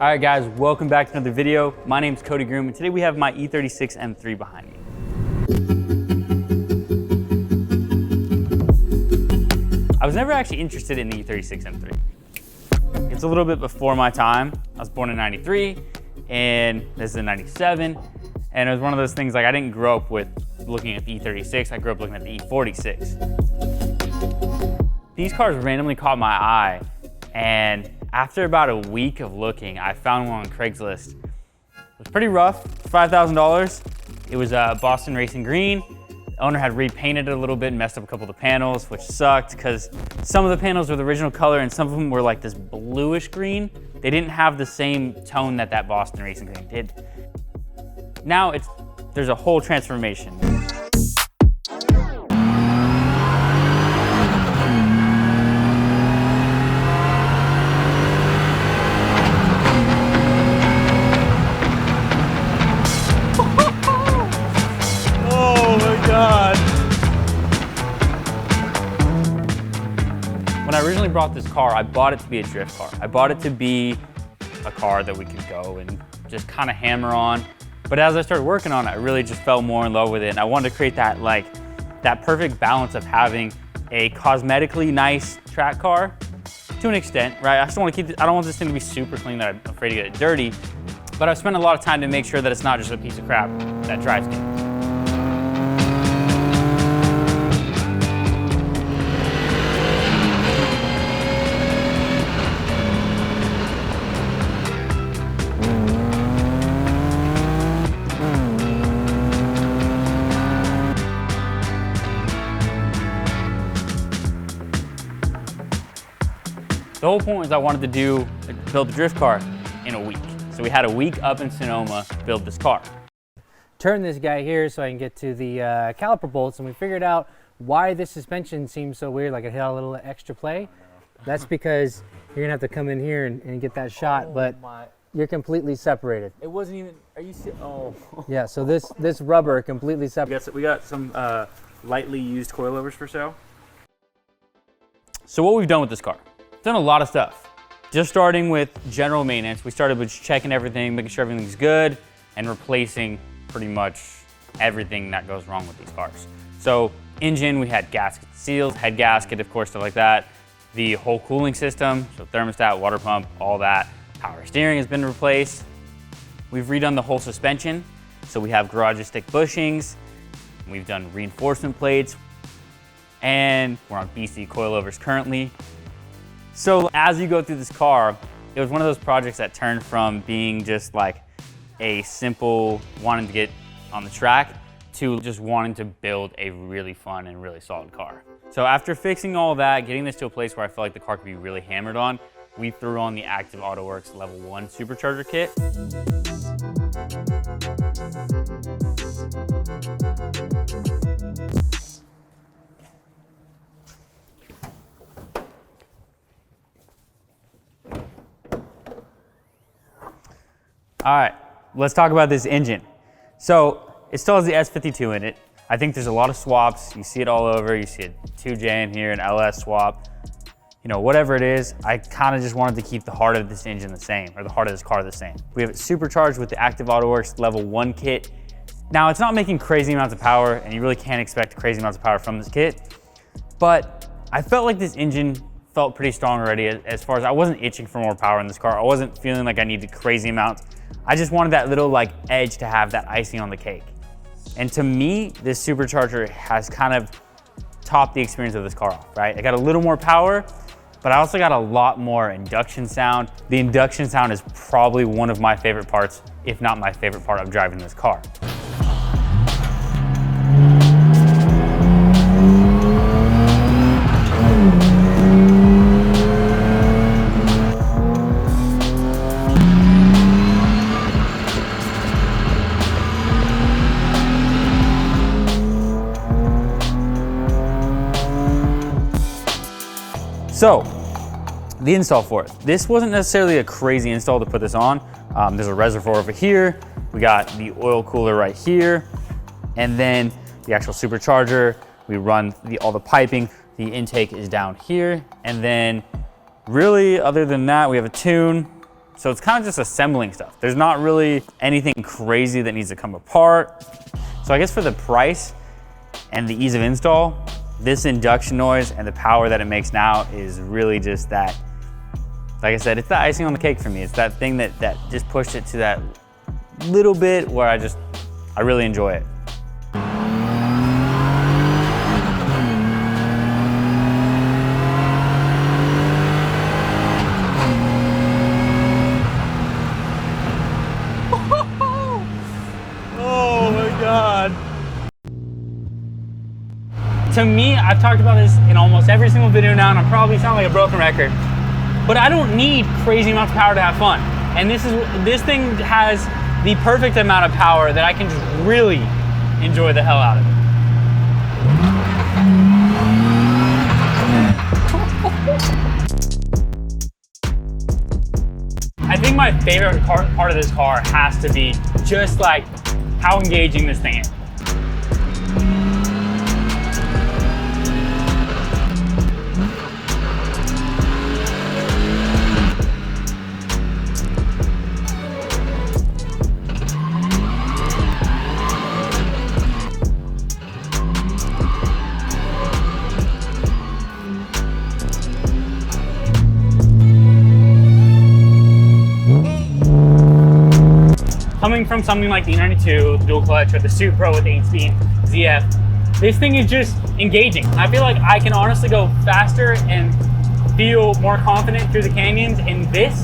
All right guys, welcome back to another video. My name's Cody Groom, and today we have my E36 M3 behind me. I was never actually interested in the E36 M3. It's a little bit before my time. I was born in '93, and this is in '97, and it was one of those things like I didn't grow up with looking at the E36, I grew up looking at the E46. These cars randomly caught my eye, and after about a week of looking, I found one on Craigslist. It was pretty rough, $5,000. It was Boston Racing Green. The owner had repainted it a little bit and messed up a couple of the panels, which sucked because some of the panels were the original color and some of them were like this bluish green. They didn't have the same tone that Boston Racing Green did. Now there's a whole transformation. When I originally bought this car, I bought it to be a drift car. I bought it to be a car that we could go and just kind of hammer on. But as I started working on it, I really just fell more in love with it. And I wanted to create that perfect balance of having a cosmetically nice track car to an extent, right? I still want to keep I don't want this thing to be super clean that I'm afraid to get it dirty. But I've spent a lot of time to make sure that it's not just a piece of crap that drives good. The whole point was I wanted to build the drift car in a week. So we had a week up in Sonoma to build this car. Turn this guy here so I can get to the caliper bolts, and we figured out why this suspension seems so weird, like it had a little extra play. That's because you're gonna have to come in here and get that shot, but you're completely separated. It wasn't even, are you serious? Oh. Yeah, so this rubber completely separated. We got some lightly used coilovers for sale. So what we've done with this car, done a lot of stuff. Just starting with general maintenance, we started with checking everything, making sure everything's good, and replacing pretty much everything that goes wrong with these cars. So engine, we had gasket seals, head gasket, of course, stuff like that. The whole cooling system, so thermostat, water pump, all that. Power steering has been replaced. We've redone the whole suspension. So we have garage stick bushings. We've done reinforcement plates. And we're on BC coilovers currently. So as you go through this car, it was one of those projects that turned from being just like a simple wanting to get on the track to just wanting to build a really fun and really solid car. So after fixing all that, getting this to a place where I felt like the car could be really hammered on, we threw on the Active AutoWorks Level 1 Supercharger kit. All right, let's talk about this engine. So it still has the S52 in it. I think there's a lot of swaps. You see it all over. You see a 2J in here, an LS swap. You know, whatever it is, I kind of just wanted to keep the heart of this engine the same, or the heart of this car the same. We have it supercharged with the Active AutoWorks Level 1 kit. Now, it's not making crazy amounts of power, and you really can't expect crazy amounts of power from this kit, but I felt like this engine felt pretty strong already as far as I wasn't itching for more power in this car. I wasn't feeling like I needed crazy amounts. I just wanted that little edge to have that icing on the cake. And to me, this supercharger has kind of topped the experience of this car off, right? I got a little more power, but I also got a lot more induction sound. The induction sound is probably one of my favorite parts, if not my favorite part of driving this car. So, the install for it. This wasn't necessarily a crazy install to put this on. There's a reservoir over here. We got the oil cooler right here. And then the actual supercharger. We run all the piping. The intake is down here. And then really, other than that, we have a tune, So it's kind of just assembling stuff. There's not really anything crazy that needs to come apart. So I guess for the price and the ease of install, this induction noise and the power that it makes now is really just that, like I said, it's the icing on the cake for me. It's that thing that just pushed it to that little bit where I really enjoy it. Oh my God. To me, I've talked about this in almost every single video now, and I probably sound like a broken record, but I don't need crazy amounts of power to have fun. And this thing has the perfect amount of power that I can just really enjoy the hell out of it. I think my favorite part of this car has to be just like how engaging this thing is. Coming from something like the E92, the dual clutch, or the Supra with the 8-speed ZF, this thing is just engaging. I feel like I can honestly go faster and feel more confident through the canyons in this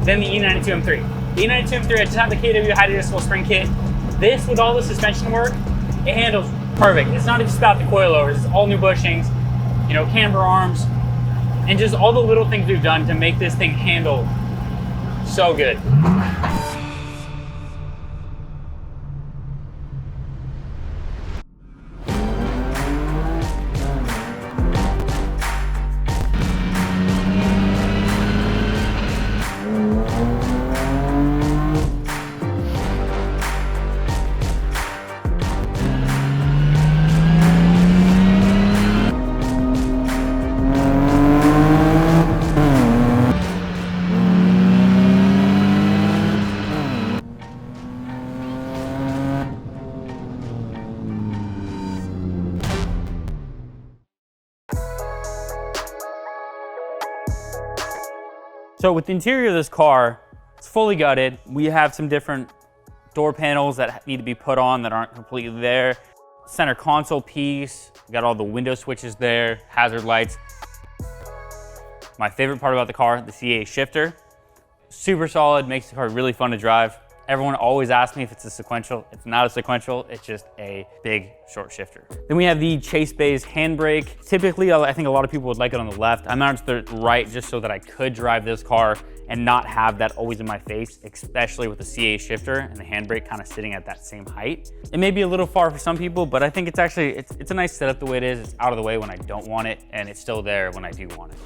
than the E92 M3. The E92 M3, I just have the KW high adjustable spring kit. This, with all the suspension work, it handles perfect. It's not just about the coilovers, it's all new bushings, you know, camber arms, and just all the little things we've done to make this thing handle so good. So with the interior of this car, it's fully gutted. We have some different door panels that need to be put on that aren't completely there. Center console piece, we got all the window switches there, hazard lights. My favorite part about the car, the CA shifter. Super solid, makes the car really fun to drive. Everyone always asks me if it's a sequential. It's not a sequential, it's just a big short shifter. Then we have the Chase Bays handbrake. Typically, I think a lot of people would like it on the left. I mounted to the right just so that I could drive this car and not have that always in my face, especially with the CA shifter and the handbrake kind of sitting at that same height. It may be a little far for some people, but I think it's actually, it's a nice setup the way it is. It's out of the way when I don't want it, and it's still there when I do want it.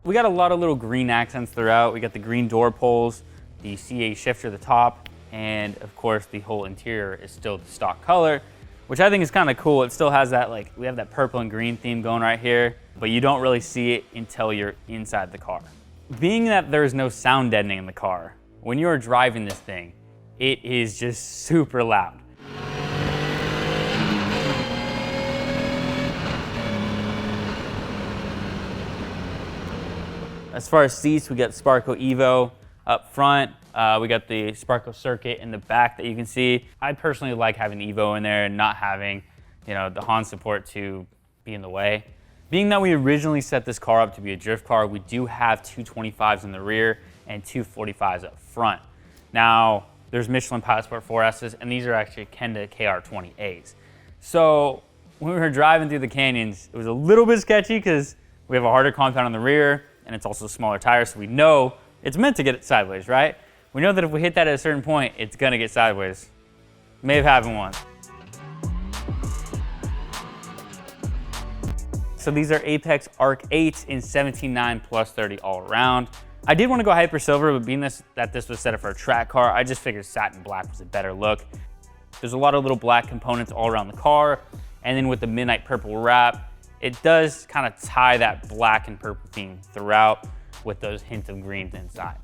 We got a lot of little green accents throughout. We got the green door pulls, the CA shifter at the top, and of course the whole interior is still the stock color, which I think is kind of cool. It still has that, like, we have that purple and green theme going right here, but you don't really see it until you're inside the car. Being that there's no sound deadening in the car, when you're driving this thing, it is just super loud. As far as seats, we got Sparco Evo up front. We got the Sparco Circuit in the back that you can see. I personally like having the Evo in there and not having, you know, the Honda support to be in the way. Being that we originally set this car up to be a drift car, we do have 225s in the rear and 245s up front. Now, there's Michelin Pilot Sport 4S's, and these are actually Kenda KR20As. So when we were driving through the canyons, it was a little bit sketchy because we have a harder compound on the rear, and it's also smaller tires, so we know it's meant to get it sideways, right? We know that if we hit that at a certain point, it's gonna get sideways. May have happened once. So these are Apex Arc 8s in 17.9 plus 30 all around. I did want to go hyper silver, but being that this was set up for a track car, I just figured satin black was a better look. There's a lot of little black components all around the car, and then with the midnight purple wrap, it does kind of tie that black and purple theme throughout with those hints of greens inside.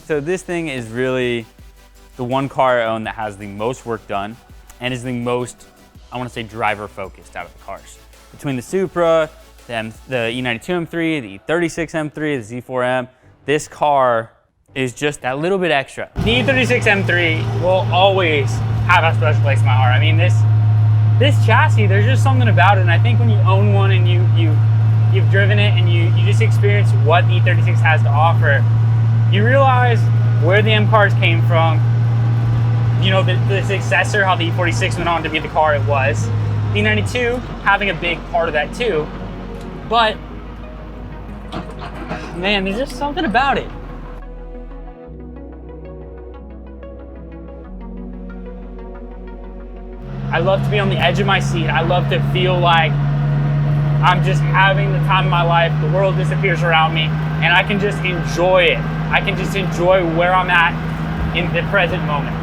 So this thing is really the one car I own that has the most work done and is the most, I want to say, driver focused out of the cars. Between the Supra, the E92 M3, the E36 M3, the Z4M, this car is just that little bit extra. The E36 M3 will always have a special place in my heart. I mean, this chassis, there's just something about it, and I think when you own one and you've driven it and you just experience what the E36 has to offer, you realize where the M cars came from, you know, the successor, how the E46 went on to be the car it was. The E92 having a big part of that too, but man, there's just something about it. I love to be on the edge of my seat. I love to feel like I'm just having the time of my life. The world disappears around me and I can just enjoy it. I can just enjoy where I'm at in the present moment.